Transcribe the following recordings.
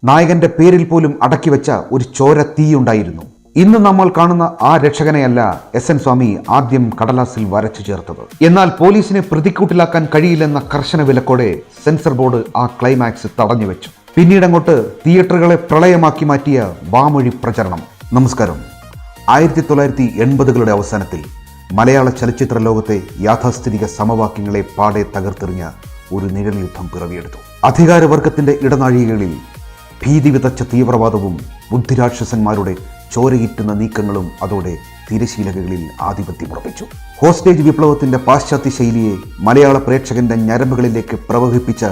നായകന്റെ പേരിൽ പോലും അടക്കിവെച്ച ഒരു ചോര തീയുണ്ടായിരുന്നു. ഇന്ന് നമ്മൾ കാണുന്ന ആ രക്ഷകനെയല്ല SN സ്വാമി ആദ്യം കടലാസിൽ വരച്ചു ചേർത്തത്. എന്നാൽ പോലീസിനെ പ്രതിക്കൂട്ടിലാക്കാൻ കഴിയില്ലെന്ന കർശന വിലക്കോടെ സെൻസർ ബോർഡ് ആ ക്ലൈമാക്സ് തടഞ്ഞുവെച്ചു. പിന്നീടങ്ങോട്ട് തിയേറ്ററുകളെ പ്രളയമാക്കി മാറ്റിയ വാമൊഴി പ്രചരണം. നമസ്കാരം. 1980കളുടെ അവസാനത്തിൽ മലയാള ചലച്ചിത്ര ലോകത്തെ യാഥാസ്ഥിതിക സമവാക്യങ്ങളെ പാടെ തകർത്തെറിഞ്ഞ ഒരു നിഴൽ യുദ്ധം പിറവിയെടുത്തു. അധികാരവർഗത്തിന്റെ ഇടനാഴികകളിൽ ഭീതി വിതച്ച തീവ്രവാദവും ബുദ്ധിരാക്ഷസന്മാരുടെ ചോരയിറ്റുന്ന നീക്കങ്ങളും അതോടെ തിരശീലകളിൽ ആധിപത്യമുറപ്പിച്ചു. ഹോസ്റ്റേജ് വിപ്ലവത്തിന്റെ പാശ്ചാത്യ ശൈലിയെ മലയാള പ്രേക്ഷകന്റെ ഞരമ്പുകളിലേക്ക് പ്രവഹിപ്പിച്ച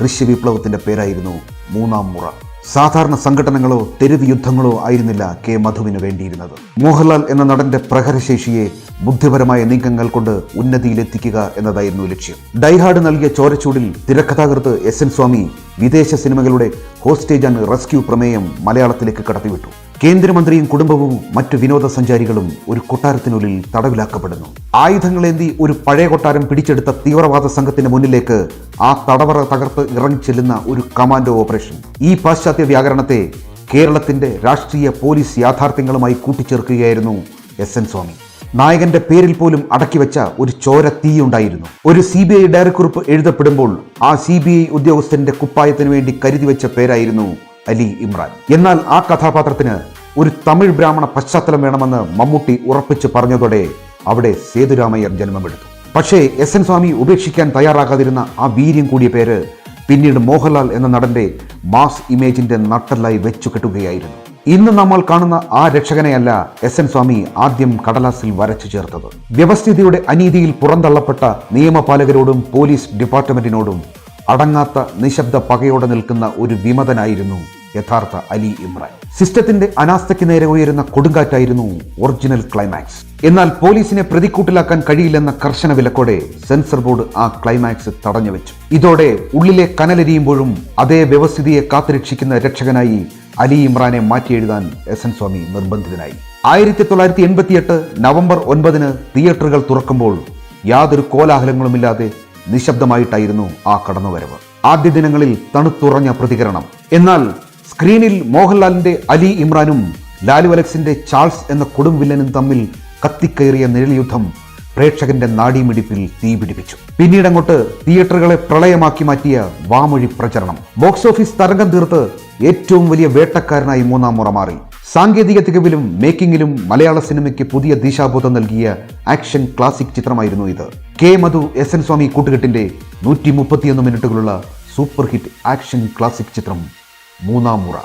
ദൃശ്യവിപ്ലവത്തിന്റെ പേരായിരുന്നു മൂന്നാം മുറ. സാധാരണ സംഘടനകളോ തെരുവ് യുദ്ധങ്ങളോ ആയിരുന്നില്ല കെ മധുവിന് വേണ്ടിയിരുന്നത്. മോഹൻലാൽ എന്ന നടന്റെ പ്രഹരശേഷിയെ ബുദ്ധിപരമായ നീക്കങ്ങൾ കൊണ്ട് ഉന്നതിയിലെത്തിക്കുക എന്നതായിരുന്നു ലക്ഷ്യം. ഡൈഹാർഡ് നൽകിയ ചോരച്ചൂടിൽ തിരക്കഥാകൃത്ത് SN സ്വാമി വിദേശ സിനിമകളുടെ ഹോസ്റ്റേജ് ആൻഡ് റെസ്ക്യൂ പ്രമേയം മലയാളത്തിലേക്ക് കടത്തിവിട്ടു. കേന്ദ്രമന്ത്രിയും കുടുംബവും മറ്റു വിനോദസഞ്ചാരികളും ഒരു കൊട്ടാരത്തിനുള്ളിൽ തടവിലാക്കപ്പെടുന്നു. ആയുധങ്ങളേന്തി ഒരു പഴയ കൊട്ടാരം പിടിച്ചെടുത്ത തീവ്രവാദ സംഘത്തിന് മുന്നിലേക്ക് ആ തടവറ തകർത്ത് ഇറങ്ങിച്ചെല്ലുന്ന ഒരു കമാൻഡോ ഓപ്പറേഷൻ. ഈ പാശ്ചാത്യ വ്യാകരണത്തെ കേരളത്തിന്റെ രാഷ്ട്രീയ പോലീസ് യാഥാർത്ഥ്യങ്ങളുമായി കൂട്ടിച്ചേർക്കുകയായിരുന്നു SN സ്വാമി. നായകന്റെ പേരിൽ പോലും അടക്കിവെച്ച ഒരു ചോര തീയുണ്ടായിരുന്നു. ഒരു CBI ഡയറിക്കുറിപ്പ് എഴുതപ്പെടുമ്പോൾ ആ CBI ഉദ്യോഗസ്ഥന്റെ കുപ്പായത്തിനു വേണ്ടി കരുതിവെച്ച പേരായിരുന്നു അലി ഇമ്രാൻ. എന്നാൽ ആ കഥാപാത്രത്തിന് ഒരു തമിഴ് ബ്രാഹ്മണ പശ്ചാത്തലം വേണമെന്ന് മമ്മൂട്ടി ഉറപ്പിച്ച് പറഞ്ഞതോടെ അവിടെ സേതുരാമയ്യർ ജന്മമെടുത്തു. പക്ഷേ SN സ്വാമി ഉപേക്ഷിക്കാൻ തയ്യാറാകാതിരുന്ന ആ വീര്യം കൂടിയ പേര് പിന്നീട് മോഹൻലാൽ എന്ന നടന്റെ മാസ് ഇമേജിന്റെ നട്ടെല്ലായി വെച്ചു കെട്ടുകയായിരുന്നു. ഇന്ന് നമ്മൾ കാണുന്ന ആ രക്ഷകനെയല്ല SN സ്വാമി ആദ്യം കടലാസിൽ വരച്ചു ചേർത്തത്. വ്യവസ്ഥിതിയുടെ അനീതിയിൽ പുറന്തള്ളപ്പെട്ട നിയമപാലകരോടും പോലീസ് ഡിപ്പാർട്ട്മെന്റിനോടും അടങ്ങാത്ത നിശബ്ദ പകയോടെ നിൽക്കുന്ന ഒരു വിമതനായിരുന്നു യഥാർത്ഥ അലി ഇമ്രാൻ. സിസ്റ്റത്തിന്റെ അനാസ്ഥയ്ക്ക് നേരെ ഉയരുന്ന കൊടുങ്കാറ്റായിരുന്നു ഒറിജിനൽ ക്ലൈമാക്സ്. എന്നാൽ പോലീസിനെ പ്രതിക്കൂട്ടിലാക്കാൻ കഴിയില്ലെന്ന കർശന വിലക്കോടെ സെൻസർ ബോർഡ് ആ ക്ലൈമാക്സ് തടഞ്ഞുവെച്ചു. ഇതോടെ ഉള്ളിലെ കനലെരിയുമ്പോഴും അതേ വ്യവസ്ഥിതിയെ കാത്തുരക്ഷിക്കുന്ന രക്ഷകനായി അലി ഇമ്രാനെ മാറ്റിയെഴുതാൻ SN സ്വാമി നിർബന്ധിതനായി. 1988 നവംബർ 9 തിയേറ്ററുകൾ തുറക്കുമ്പോൾ യാതൊരു കോലാഹലങ്ങളുമില്ലാതെ നിശബ്ദമായിട്ടായിരുന്നു ആ കടന്നുവരവ്. ആദ്യ ദിനങ്ങളിൽ തണുത്തുറഞ്ഞ പ്രതികരണം. എന്നാൽ സ്ക്രീനിൽ മോഹൻലാലിന്റെ അലി ഇമ്രാനും ലാലു അലക്സിന്റെ ചാൾസ് എന്ന കൊടും വില്ലനും തമ്മിൽ കത്തിക്കയറിയ നിഴൽ യുദ്ധം പ്രേക്ഷകന്റെ നാഡീമിടിപ്പിൽ തീപിടിപ്പിച്ചു. പിന്നീടങ്ങോട്ട് തിയേറ്ററുകളെ പ്രളയമാക്കി മാറ്റിയ വാമൊഴി പ്രചരണം. ബോക്സ് ഓഫീസ് തരംഗം തീർത്ത് ഏറ്റവും വലിയ വേട്ടക്കാരനായി മൂന്നാം മുറ മാറി. സാങ്കേതിക തികവിലും മേക്കിങ്ങിലും മലയാള സിനിമയ്ക്ക് പുതിയ ദിശാബോധം നൽകിയ ആക്ഷൻ ക്ലാസിക് ചിത്രമായിരുന്നു ഇത്. കെ മധു SN സ്വാമി കൂട്ടുകെട്ടിന്റെ 131 മിനിറ്റുകളുള്ള സൂപ്പർ ഹിറ്റ് ആക്ഷൻ ക്ലാസിക് ചിത്രം മൂന്നാം മുറ.